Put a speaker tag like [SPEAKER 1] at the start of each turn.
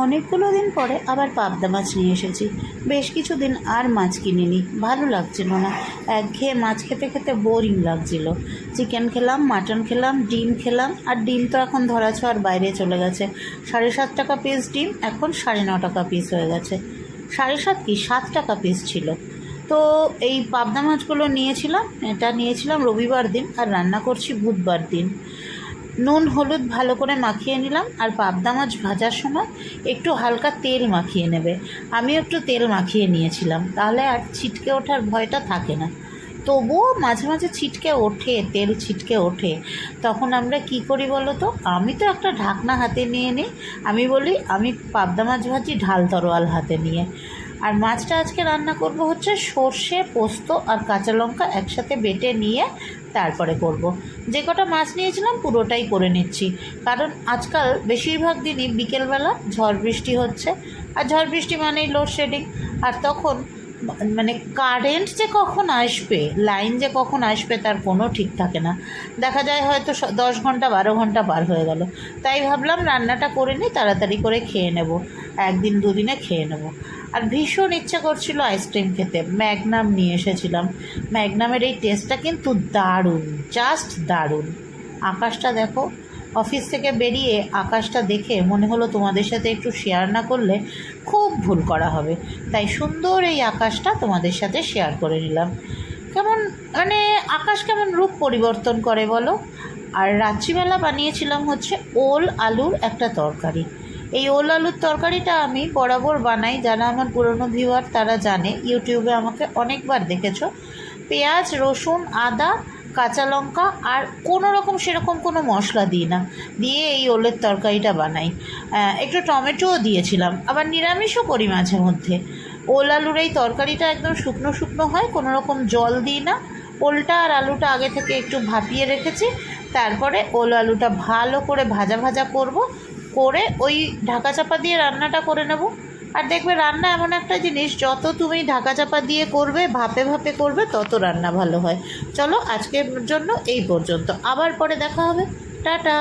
[SPEAKER 1] অনেকগুলো দিন পরে আবার পাবদা মাছ নিয়ে এসেছি। বেশ কিছুদিন আর মাছ কিনিনি, ভালো লাগছিল না। একঘেয়ে মাছ খেতে খেতে বোরিং লাগছিল। চিকেন খেলাম, মাটন খেলাম, ডিম খেলাম, আর ডিম তো এখন ধরা ছোঁয়ার বাইরে চলে গেছে। 7.5 টাকা পিস ডিম এখন 9.5 টাকা পিস হয়ে গেছে। 7.5 কি 7 টাকা পিস ছিল। তো এই পাবদা মাছগুলো নিয়েছিলাম রবিবার দিন, আর রান্না করছি বুধবার দিন। নুন হলুদ ভালো করে মাখিয়ে নিলাম, আর পাবদা মাছ ভাজার সময় একটু হালকা তেল মাখিয়ে নেবে। আমিও একটু তেল মাখিয়ে নিয়েছিলাম, তাহলে আর ছিটকে ওঠার ভয়টা থাকে না। তবুও মাঝে মাঝে ছিটকে ওঠে, তেল ছিটকে ওঠে। তখন আমরা কি করি বলো তো? আমি তো একটা ঢাকনা হাতে নিয়ে নিই। আমি বলি আমি পাবদা মাছ ভাজি ঢাল তরোয়াল হাতে নিয়ে। আর মাছটা আজকে রান্না করব হচ্ছে সর্ষে, পোস্ত আর কাঁচা লঙ্কা একসাথে বেটে নিয়ে তারপরে করব। যে কটা মাছ নিয়েছিলাম পুরোটাই করে নিচ্ছি, কারণ আজকাল বেশিরভাগ দিনই বিকেলবেলা ঝড় বৃষ্টি হচ্ছে। আর ঝড় বৃষ্টি মানেই লোডশেডিং। আর তখন মানে কারেন্ট যে কখন আসবে, লাইন যে কখন আসবে তার কোনো ঠিক থাকে না। দেখা যায় হয়তো 10 ঘন্টা 12 ঘন্টা পার হয়ে গেল। তাই ভাবলাম রান্নাটা করে নিই, তাড়াতাড়ি করে খেয়ে নেব, একদিন দুদিনে খেয়ে নেব। আর ভীষণ ইচ্ছা করছিল আইসক্রিম খেতে, ম্যাগনাম নিয়ে এসেছিলাম। ম্যাগনামের এই টেস্টটা কিন্তু দারুণ, জাস্ট দারুণ। আকাশটা দেখো, অফিস থেকে বেরিয়ে আকাশটা দেখে মনে হলো তোমাদের সাথে একটু শেয়ার না করলে খুব ভুল করা হবে। তাই সুন্দর এই আকাশটা তোমাদের সাথে শেয়ার করে নিলাম। কেমন মানে আকাশ কেমন রূপ পরিবর্তন করে বলো। আর রাত্রিবেলা বানিয়েছিলাম হচ্ছে ওল আলুর একটা তরকারি। এই ওল আলুর তরকারিটা আমি বরাবর বানাই, যারা আমার পুরনো ভিউয়ার তারা জানে, ইউটিউবে আমাকে অনেকবার দেখেছো। পেঁয়াজ, রসুন, আদা, কাঁচা লঙ্কা আর কোনো রকম সেরকম কোনো মশলা দিই না, দিয়ে এই ওলের তরকারিটা বানাই। একটু টমেটোও দিয়েছিলাম, আবার নিরামিষও করি মাঝে মধ্যে। ওল আলুর এই তরকারিটা একদম শুকনো শুকনো হয়, কোনো রকম জল দিই না। ওলটা আর আলুটা আগে থেকে একটু ভাপিয়ে রেখেছি, তারপরে ওল আলুটা ভালো করে ভাজা ভাজা করব, করে ওই ঢাকা চাপা দিয়ে রান্নাটা করে নেব। আর দেখবে রান্না এমন একটা জিনিস, যত তুমি ঢাকা চাপা দিয়ে করবে, ভাপে ভাপে করবে, তত রান্না ভালো হয়। চলো আজকের জন্য এই পর্যন্ত, আবার পরে দেখা হবে। টাটা।